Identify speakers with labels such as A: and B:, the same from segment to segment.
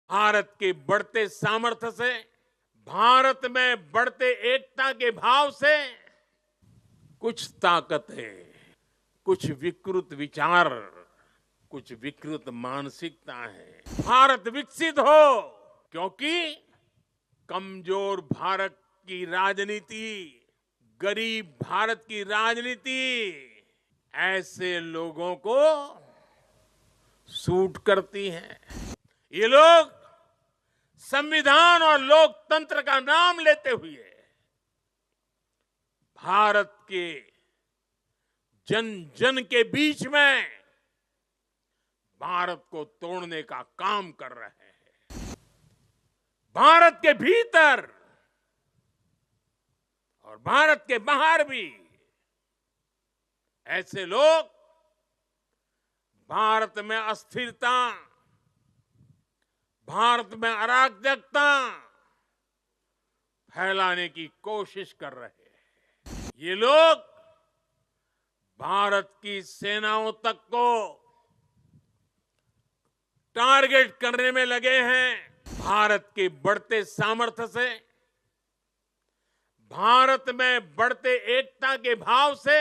A: भारत के बढ़ते सामर्थ्य से, भारत में बढ़ते एकता के भाव से कुछ ताकतें, कुछ विकृत विचार, कुछ विकृत मानसिकता है। भारत विकसित हो, क्योंकि कमजोर भारत की राजनीति, गरीब भारत की राजनीति ऐसे लोगों को सूट करती है। ये लोग संविधान और लोकतंत्र का नाम लेते हुए भारत के जन जन के बीच में भारत को तोड़ने का काम कर रहे हैं। भारत के भीतर और भारत के बाहर भी ऐसे लोग भारत में अस्थिरता, भारत में अराजकता फैलाने की कोशिश कर रहे हैं। ये लोग भारत की सेनाओं तक को टारगेट करने में लगे हैं। भारत के बढ़ते सामर्थ्य से, भारत में बढ़ते एकता के भाव से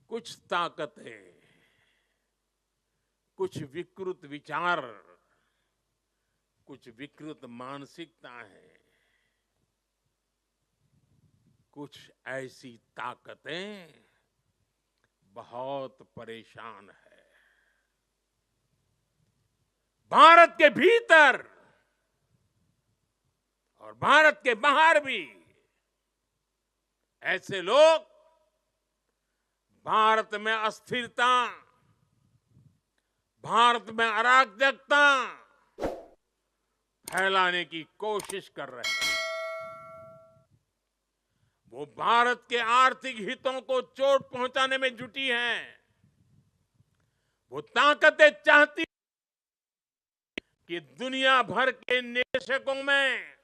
A: कुछ ताकतें, कुछ विकृत विचार, कुछ विकृत मानसिकता है, कुछ ऐसी ताकतें बहुत परेशान है। भारत के भीतर और भारत के बाहर भी ऐसे लोग भारत में अस्थिरता, भारत में अराजकता फैलाने की कोशिश कर रहे हैं। वो भारत के आर्थिक हितों को चोट पहुंचाने में जुटी हैं। वो ताकतें चाहती कि दुनिया भर के निवेशकों में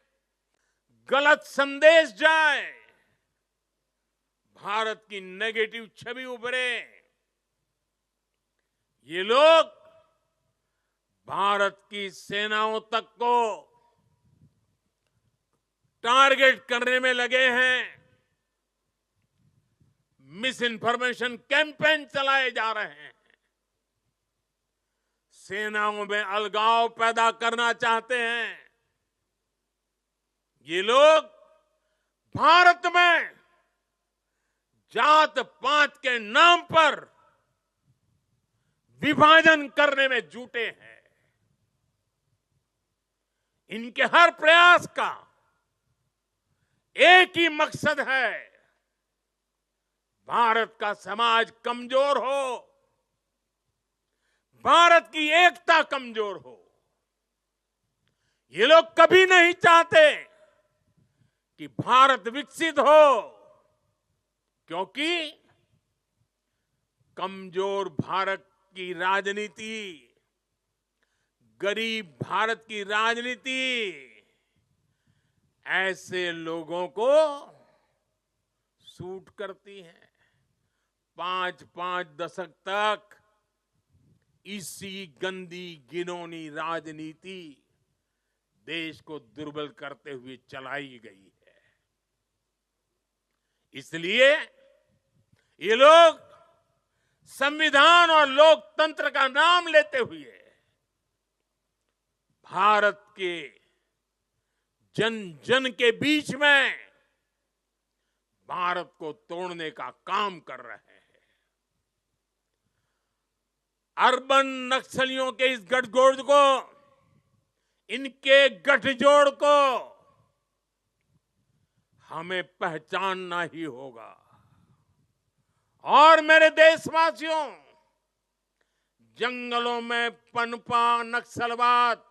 A: गलत संदेश जाए, भारत की नेगेटिव छवि उभरे। ये लोग भारत की सेनाओं तक को टारगेट करने में लगे हैं। मिस इन्फॉर्मेशन कैंपेन चलाए जा रहे हैं। सेनाओं में अलगाव पैदा करना चाहते हैं। ये लोग भारत में जात पात के नाम पर विभाजन करने में जुटे हैं। इनके हर प्रयास का एक ही मकसद है, भारत का समाज कमजोर हो, भारत की एकता कमजोर हो। ये लोग कभी नहीं चाहते कि भारत विकसित हो, क्योंकि कमजोर भारत की राजनीति, गरीब भारत की राजनीति ऐसे लोगों को सूट करती है। 5-5 दशक तक इसी गंदी घिनौनी राजनीति देश को दुर्बल करते हुए चलाई गई है। इसलिए ये लोग संविधान और लोकतंत्र का नाम लेते हुए भारत के जन जन के बीच में भारत को तोड़ने का काम कर रहे हैं। अर्बन नक्सलियों के इस गठजोड़ को, इनके गठजोड़ को हमें पहचानना ही होगा। और मेरे देशवासियों, जंगलों में पनपा नक्सलवाद,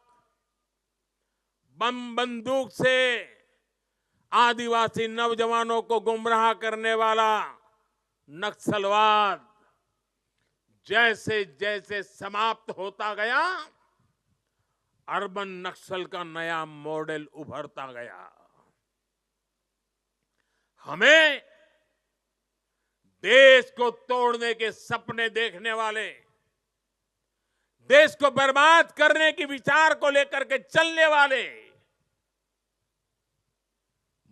A: बम बंदूक से आदिवासी नौजवानों को गुमराह करने वाला नक्सलवाद जैसे जैसे समाप्त होता गया, अर्बन नक्सल का नया मॉडल उभरता गया। हमें देश को तोड़ने के सपने देखने वाले, देश को बर्बाद करने की विचार को लेकर के चलने वाले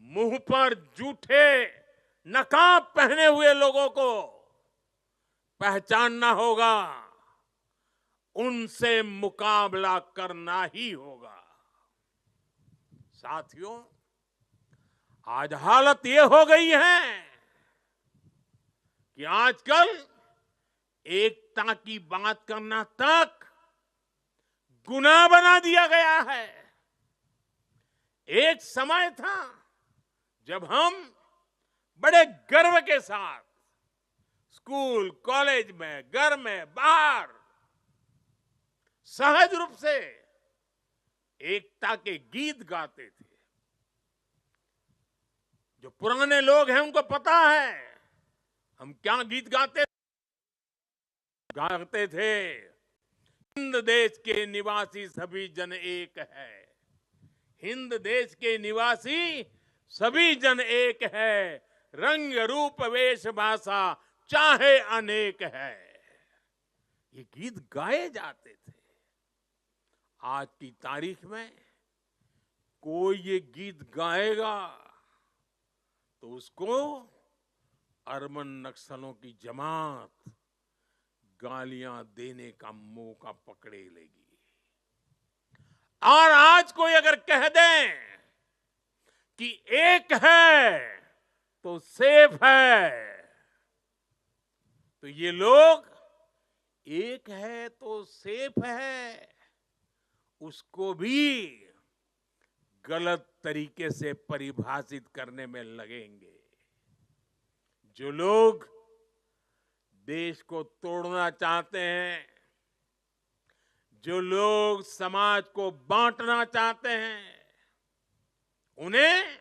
A: मुंह पर जूठे नकाब पहने हुए लोगों को पहचानना होगा, उनसे मुकाबला करना ही होगा। साथियों, आज हालत ये हो गई है कि आजकल एकता की बात करना तक गुनाह बना दिया गया है। एक समय था जब हम बड़े गर्व के साथ स्कूल, कॉलेज में, घर में, बाहर सहज रूप से एकता के गीत गाते थे। जो पुराने लोग हैं उनको पता है हम क्या गीत गाते थे। हिंद देश के निवासी सभी जन एक है, हिंद देश के निवासी सभी जन एक है, रंग रूप वेश भाषा चाहे अनेक है। ये गीत गाए जाते थे। आज की तारीख में कोई ये गीत गाएगा तो उसको अरबन नक्सलों की जमात गालियां देने का मौका पकड़े लेगी। और आज कोई अगर कह दें कि एक है तो सेफ है, तो ये लोग एक है तो सेफ है उसको भी गलत तरीके से परिभाषित करने में लगेंगे। जो लोग देश को तोड़ना चाहते हैं, जो लोग समाज को बांटना चाहते हैं, उन्हें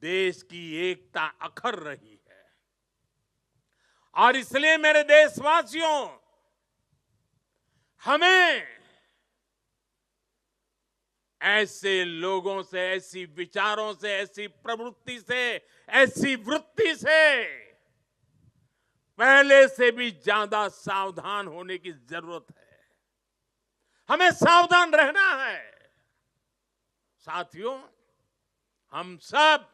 A: देश की एकता अखर रही है। और इसलिए मेरे देशवासियों, हमें ऐसे लोगों से, ऐसी विचारों से, ऐसी प्रवृत्ति से, ऐसी वृत्ति से पहले से भी ज्यादा सावधान होने की जरूरत है। हमें सावधान रहना है। साथियों, हम सब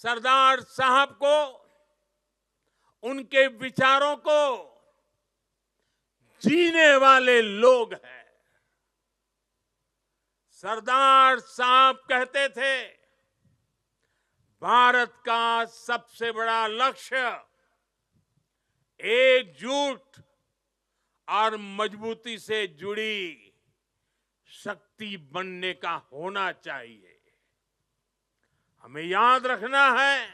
A: सरदार साहब को, उनके विचारों को जीने वाले लोग हैं। सरदार साहब कहते थे, भारत का सबसे बड़ा लक्ष्य एकजुट और मजबूती से जुड़ी शक्ति बनने का होना चाहिए। हमें याद रखना है,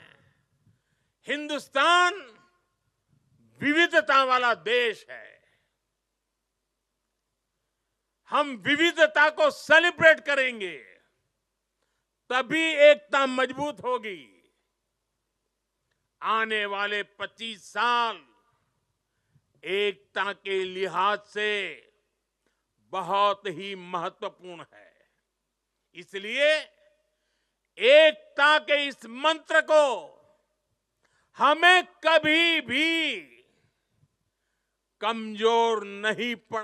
A: हिंदुस्तान विविधता वाला देश है। हम विविधता को सेलिब्रेट करेंगे, तभी एकता मजबूत होगी। आने वाले 25 साल एकता के लिहाज से बहुत ही महत्वपूर्ण है। इसलिए एकता के इस मंत्र को हमें कभी भी कमजोर नहीं पड़ना